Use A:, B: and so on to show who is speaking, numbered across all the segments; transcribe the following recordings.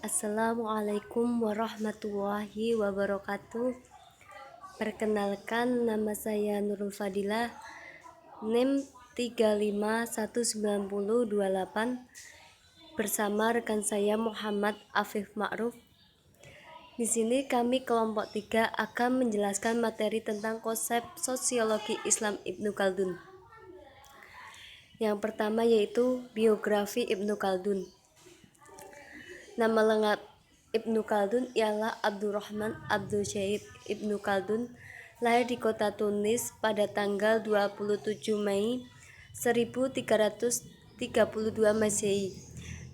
A: Assalamualaikum warahmatullahi wabarakatuh. Perkenalkan, nama saya Nurul Fadilah, NIM 351928, bersama rekan saya Muhammad Afif Ma'ruf. Di sini kami kelompok 3 akan menjelaskan materi tentang konsep sosiologi Islam Ibnu Khaldun. Yang pertama yaitu biografi Ibnu Khaldun. Nama lengkap Ibnu Khaldun ialah Abdurrahman Abdul Syahid Ibnu Khaldun, lahir di kota Tunis pada tanggal 27 Mei 1332 Masehi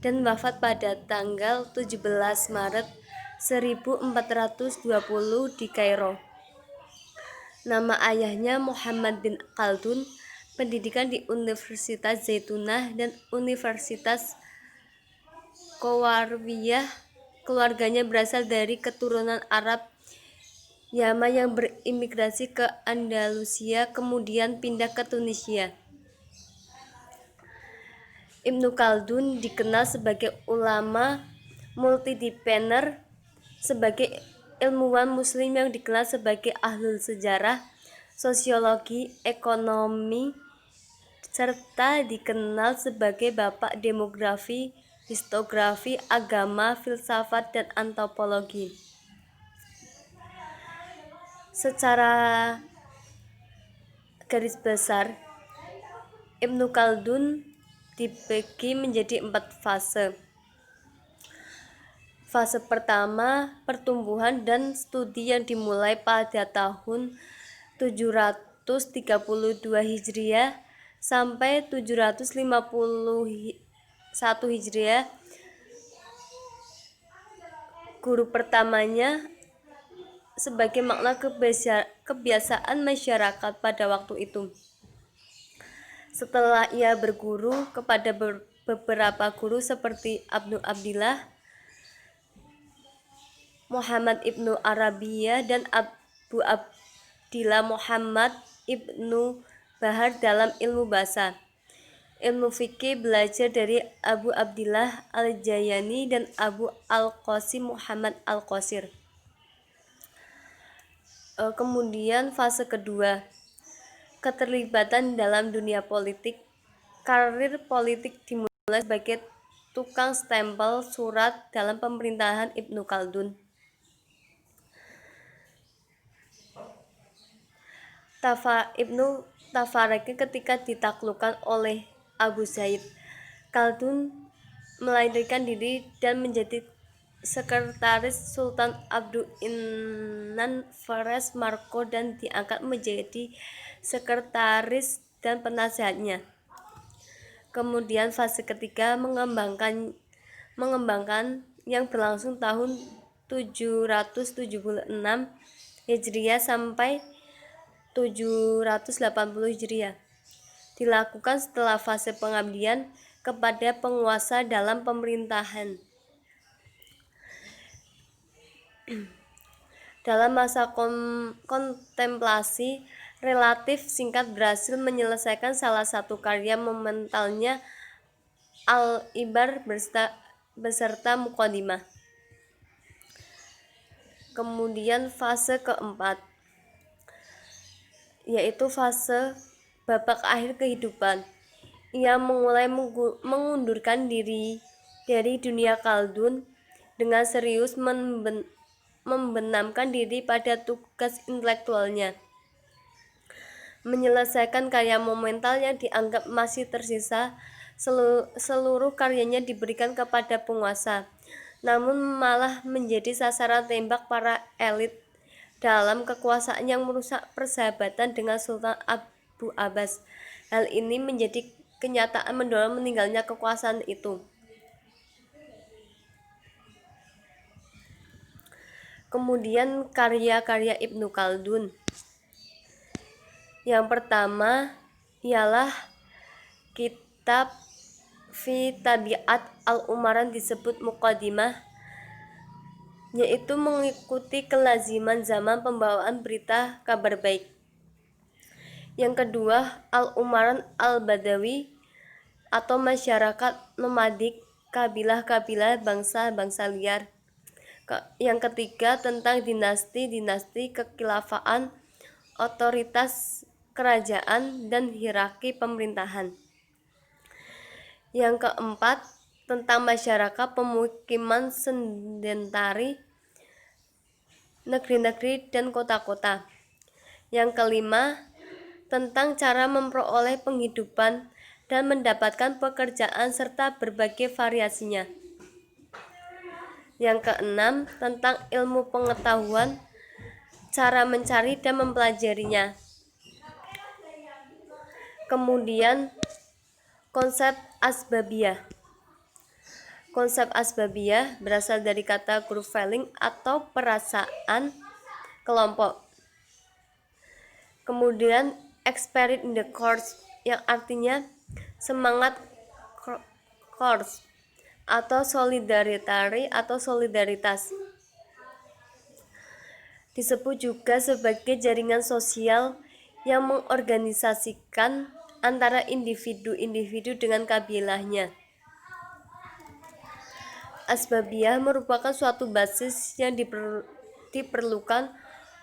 A: dan wafat pada tanggal 17 Maret 1420 di Kairo. Nama ayahnya Muhammad bin Khaldun, pendidikan di Universitas Zaitunah dan Universitas Qarawiyah. Keluarganya berasal dari keturunan Arab Yaman yang berimigrasi ke Andalusia, kemudian pindah ke Tunisia. Ibnu Khaldun dikenal sebagai ulama multidisipliner, sebagai ilmuwan muslim yang dikenal sebagai ahlul sejarah, sosiologi, ekonomi, serta dikenal sebagai bapak demografi, historiografi, agama, filsafat, dan antropologi. Secara garis besar, Ibnu Khaldun dibagi menjadi 4 fase. Fase pertama, pertumbuhan dan studi yang dimulai pada tahun 732 Hijriah sampai 751 Hijriah. Guru pertamanya sebagai makna kebiasaan masyarakat pada waktu itu. Setelah ia berguru kepada beberapa guru seperti Abu Abdillah, Muhammad ibnu Arabiyah, dan Abu Abdillah Muhammad ibnu Bahar dalam ilmu bahasa. Ilmu fikih belajar dari Abu Abdillah Al-Jayani dan Abu Al-Qasim Muhammad Al-Qasir. Kemudian fase kedua, keterlibatan dalam dunia politik. Karir politik dimulai sebagai tukang stempel surat dalam pemerintahan Ibnu Khaldun. Ibnu Tafariki ketika ditaklukkan oleh Abu Zaid, Khaldun melarikan diri dan menjadi sekretaris Sultan Abdul Inan Fares Marko dan diangkat menjadi sekretaris dan penasehatnya. Kemudian fase ketiga, mengembangkan yang berlangsung tahun 776 Hijriah sampai 780 Hijriah. Dilakukan setelah fase pengabdian kepada penguasa dalam pemerintahan. Dalam masa kontemplasi relatif singkat berhasil menyelesaikan salah satu karya monumentalnya, Al-Ibar beserta Muqaddimah. Kemudian fase keempat, yaitu fase babak akhir kehidupan. Ia mulai mengundurkan diri dari dunia Khaldun dengan serius membenamkan diri pada tugas intelektualnya, menyelesaikan karya monumental yang dianggap masih tersisa. Seluruh karyanya diberikan kepada penguasa, namun malah menjadi sasaran tembak para elit dalam kekuasaan yang merusak persahabatan dengan Sultan Abu Abbas. Hal ini menjadi kenyataan mendorong meninggalnya kekuasaan itu. Kemudian karya-karya Ibnu Khaldun. Yang pertama ialah kitab Fi Tabiat Al-Umaran, disebut Muqaddimah, yaitu mengikuti kelaziman zaman pembawaan berita kabar baik. Yang kedua, Al-Umaran Al-Badawi atau masyarakat nomadik, kabilah-kabilah bangsa-bangsa liar. Yang ketiga tentang dinasti-dinasti, kekhilafaan, otoritas kerajaan, dan hierarki pemerintahan. Yang keempat tentang masyarakat, pemukiman sedentari, negeri-negeri, dan kota-kota. Yang kelima tentang cara memperoleh penghidupan dan mendapatkan pekerjaan serta berbagai variasinya. Yang keenam tentang ilmu pengetahuan, cara mencari dan mempelajarinya. Kemudian konsep asbabiyah. Konsep asbabiyah berasal dari kata group feeling atau perasaan kelompok. Kemudian spirit in the course yang artinya semangat course atau solidaritari atau solidaritas. Disebut juga sebagai jaringan sosial yang mengorganisasikan antara individu-individu dengan kabilahnya. Asbabiyah merupakan suatu basis yang diperlukan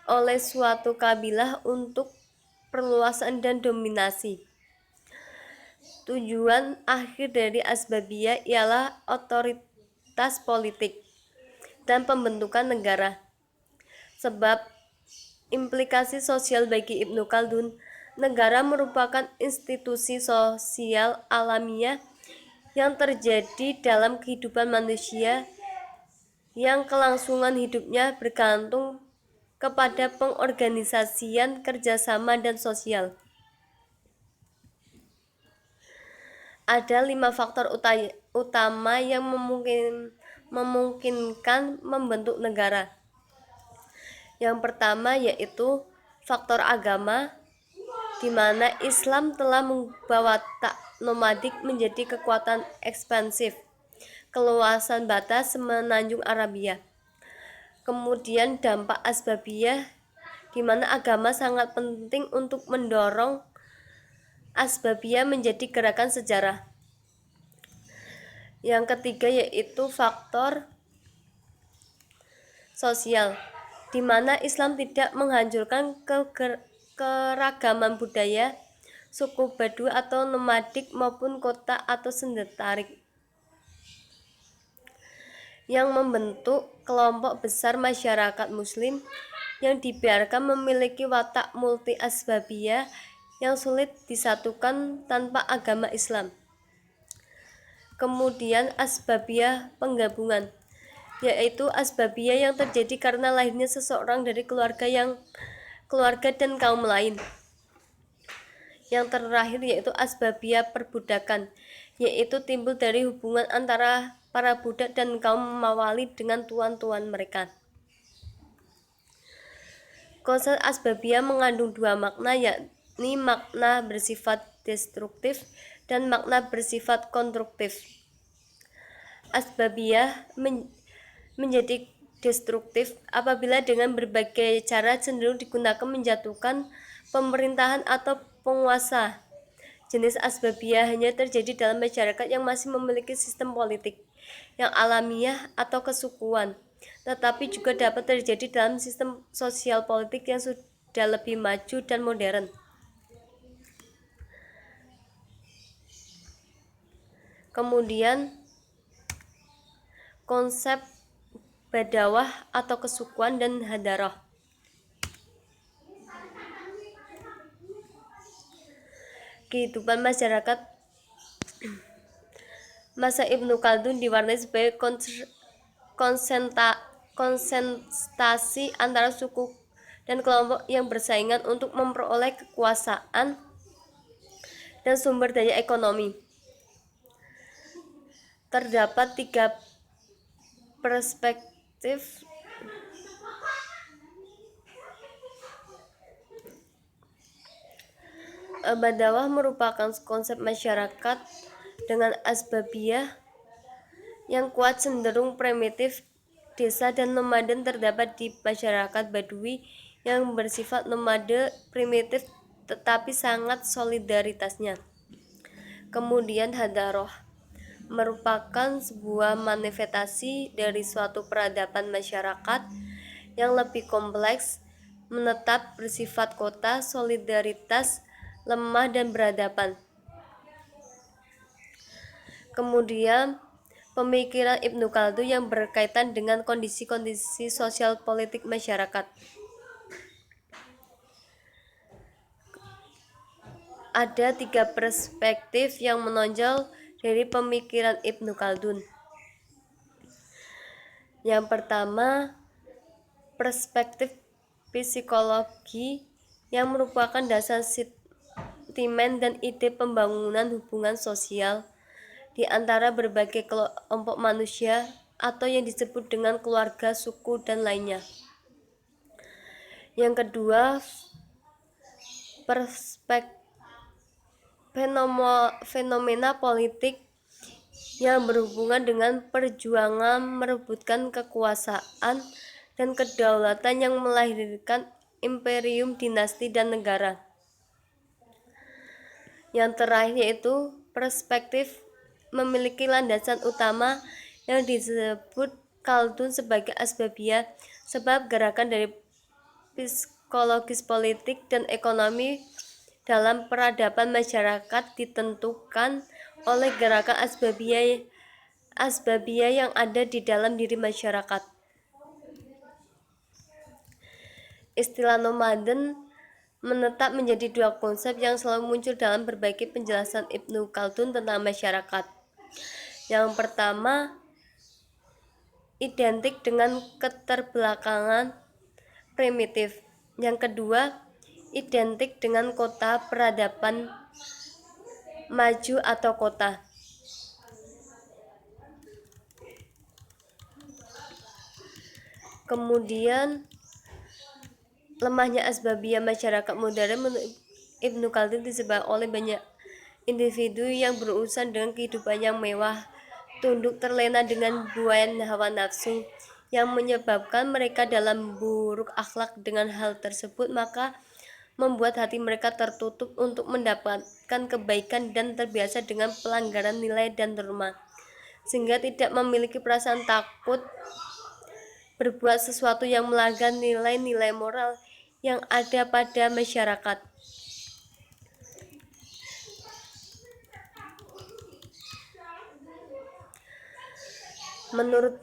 A: oleh suatu kabilah untuk perluasan dan dominasi. Tujuan akhir dari asbabiyah ialah otoritas politik dan pembentukan negara. Sebab implikasi sosial bagi Ibnu Khaldun, negara merupakan institusi sosial alamiah yang terjadi dalam kehidupan manusia yang kelangsungan hidupnya bergantung kepada pengorganisasian kerjasama dan sosial. Ada 5 faktor utama yang memungkinkan membentuk negara. Yang pertama yaitu faktor agama, di mana Islam telah membawa watak nomadik menjadi kekuatan ekspansif, keluasan batas semenanjung Arabia. Kemudian dampak asbabiyah, di mana agama sangat penting untuk mendorong asbabiyah menjadi gerakan sejarah. Yang ketiga yaitu faktor sosial, di mana Islam tidak menghancurkan keragaman budaya, suku Badu atau nomadik maupun kota atau sedentarik, yang membentuk kelompok besar masyarakat muslim yang dibiarkan memiliki watak multi asbabiyah yang sulit disatukan tanpa agama Islam. Kemudian asbabiyah penggabungan, yaitu asbabiyah yang terjadi karena lahirnya seseorang dari keluarga dan kaum lain. Yang terakhir yaitu asbabiyah perbudakan, yaitu timbul dari hubungan antara para budak dan kaum mawali dengan tuan-tuan mereka. Konsep asbabiyah mengandung 2 makna, yakni makna bersifat destruktif dan makna bersifat konstruktif. Asbabiyah menjadi destruktif apabila dengan berbagai cara cenderung digunakan menjatuhkan pemerintahan atau penguasa. Jenis asbabiyah hanya terjadi dalam masyarakat yang masih memiliki sistem politik yang alamiah atau kesukuan, tetapi juga dapat terjadi dalam sistem sosial politik yang sudah lebih maju dan modern. Kemudian konsep badawah atau kesukuan dan hadarah. Kehidupan masyarakat masa Ibnu Khaldun diwarnai sebagai konsentrasi antara suku dan kelompok yang bersaingan untuk memperoleh kekuasaan dan sumber daya ekonomi. Terdapat 3 perspektif badawah merupakan konsep masyarakat dengan asbabiyah yang kuat cenderung primitif. Desa dan nomaden terdapat di masyarakat Badui yang bersifat nomade primitif tetapi sangat solidaritasnya. Kemudian hadaroh merupakan sebuah manifestasi dari suatu peradaban masyarakat yang lebih kompleks, menetap, bersifat kota, solidaritas, lemah dan beradaban. Kemudian pemikiran Ibnu Khaldun yang berkaitan dengan kondisi-kondisi sosial politik masyarakat. Ada 3 perspektif yang menonjol dari pemikiran Ibnu Khaldun. Yang pertama, perspektif psikologi yang merupakan dasar sentimen dan ide pembangunan hubungan sosial di antara berbagai kelompok manusia atau yang disebut dengan keluarga, suku, dan lainnya. Yang kedua, perspektif fenomena politik yang berhubungan dengan perjuangan merebutkan kekuasaan dan kedaulatan yang melahirkan imperium, dinasti, dan negara. Yang terakhir yaitu perspektif memiliki landasan utama yang disebut Khaldun sebagai asbabiyah, sebab gerakan dari psikologis, politik, dan ekonomi dalam peradaban masyarakat ditentukan oleh gerakan asbabiyah yang ada di dalam diri masyarakat. Istilah nomaden menetap menjadi 2 konsep yang selalu muncul dalam berbagai penjelasan Ibnu Khaldun tentang masyarakat. Yang pertama, identik dengan keterbelakangan primitif. Yang kedua, identik dengan kota, peradaban maju atau kota. Kemudian lemahnya asbabiyah masyarakat modern menurut Ibnu Khaldun disebabkan oleh banyak individu yang berurusan dengan kehidupan yang mewah, tunduk terlena dengan buayan hawa nafsu yang menyebabkan mereka dalam buruk akhlak. Dengan hal tersebut maka membuat hati mereka tertutup untuk mendapatkan kebaikan dan terbiasa dengan pelanggaran nilai dan norma, sehingga tidak memiliki perasaan takut berbuat sesuatu yang melanggar nilai-nilai moral yang ada pada masyarakat. Menurut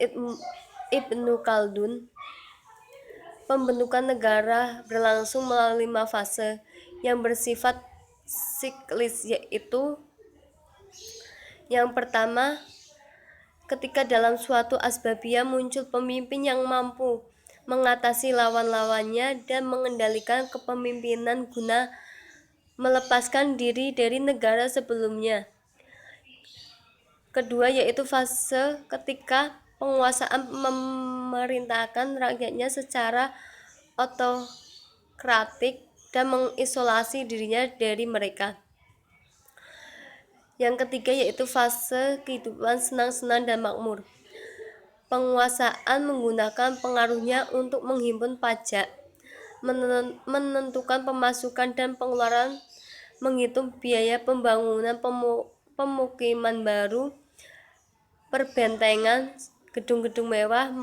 A: Ibnu Khaldun, pembentukan negara berlangsung melalui 5 fase yang bersifat siklis, yaitu yang pertama, ketika dalam suatu asbabiyah muncul pemimpin yang mampu mengatasi lawan-lawannya dan mengendalikan kepemimpinan guna melepaskan diri dari negara sebelumnya. Kedua yaitu fase ketika penguasaan memerintahkan rakyatnya secara otokratik dan mengisolasi dirinya dari mereka. Yang ketiga yaitu fase kehidupan senang-senang dan makmur. Penguasaan menggunakan pengaruhnya untuk menghimpun pajak, menentukan pemasukan dan pengeluaran, menghitung biaya pembangunan pemukiman baru, perbentengan, gedung-gedung mewah,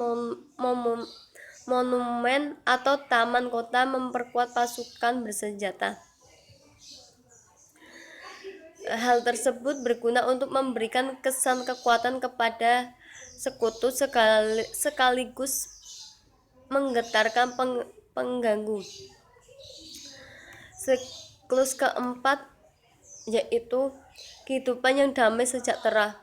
A: monumen atau taman kota, memperkuat pasukan bersenjata. Hal tersebut berguna untuk memberikan kesan kekuatan kepada sekutu sekaligus menggetarkan pengganggu. Siklus keempat yaitu kehidupan yang damai sejahtera,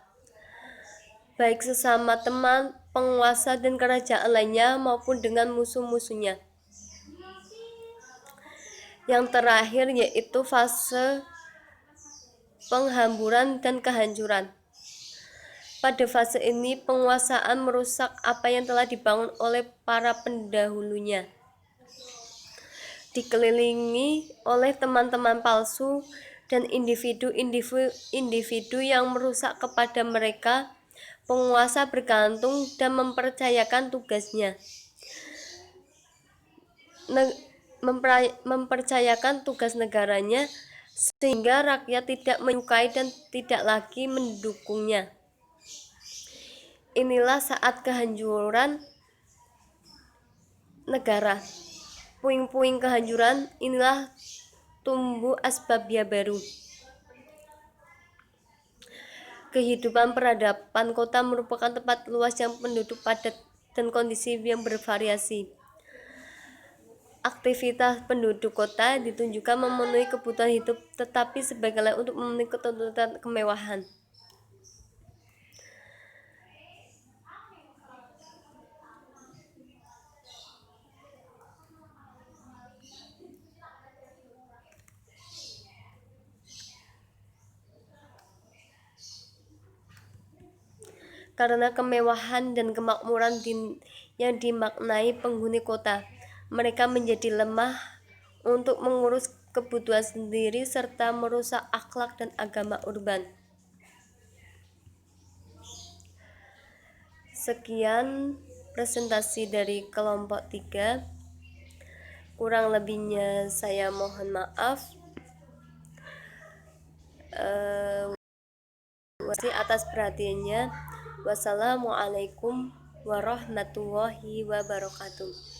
A: baik sesama teman, penguasa dan kerajaan lainnya maupun dengan musuh-musuhnya. Yang terakhir yaitu fase penghamburan dan kehancuran. Pada fase ini penguasaan merusak apa yang telah dibangun oleh para pendahulunya, dikelilingi oleh teman-teman palsu dan individu yang merusak kepada mereka. Penguasa bergantung dan mempercayakan tugasnya, mempercayakan tugas negaranya, sehingga rakyat tidak menyukai dan tidak lagi mendukungnya. Inilah saat kehancuran negara. Puing-puing kehancuran inilah tumbuh asbabia baru. Kehidupan peradaban kota merupakan tempat luas yang penduduk padat dan kondisi yang bervariasi. Aktivitas penduduk kota ditunjukkan memenuhi kebutuhan hidup, tetapi sebagai lain untuk memenuhi ketuntutan kemewahan. Karena kemewahan dan kemakmuran yang dimaknai penghuni kota, mereka menjadi lemah untuk mengurus kebutuhan sendiri serta merusak akhlak dan agama urban. Sekian presentasi dari kelompok 3. Kurang lebihnya saya mohon maaf. Atas perhatiannya. Wassalamualaikum warahmatullahi wabarakatuh.